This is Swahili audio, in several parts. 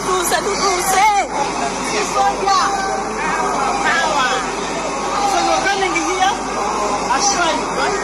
tutuuse. Soja. Power. So you're running here? I'll show you, right?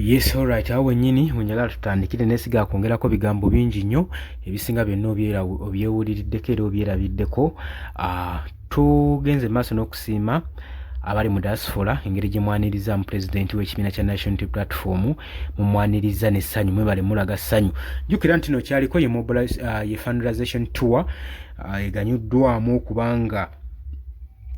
Yes, alright. Awo nyini wenjagala tutandikire nesiga kwongerako bigambo bingi nnyo ebisinga byonna obyewuliriddeko era obyerabiddeko. Tugenze maaso n'okusiima abali mu diaspora engeri gye mwaniriza pulezidenti w'ekibiina kya National Unity Platform mumwaniriza n'essanyu mwebale mulaga ssanyu. Jjukira nti no kyaliko ye fundraising tour eganyuddwamu okubanga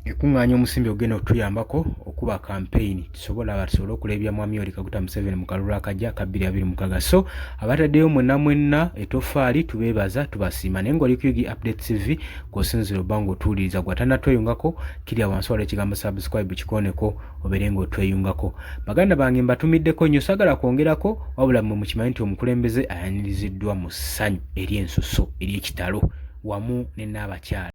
ekunganya omusimbi ogenda otuyambako okuba campaign tusobole okulebya mwami Yoweri Kaguta Museveni mu kalulu akajja ka 2026. So abataddeyo mwenna etofaali tubeebaza tubasiima naye ng'oli ku Yugi Updates TV kw'osinzira obba ng'otuwuliriza gw'atannatweyungako kirya wansi waliwo ekigambo subscribe kikoneko obeere ng'otweyungako. Baganda bange mbatumiddeko nnyo saagala kwongerako wabula mmwe mukimanyi nti omukulembeze ayaniriziddwa mu ssanyu ery'ensuso ery'ekitalo wamu ne n'abakyala.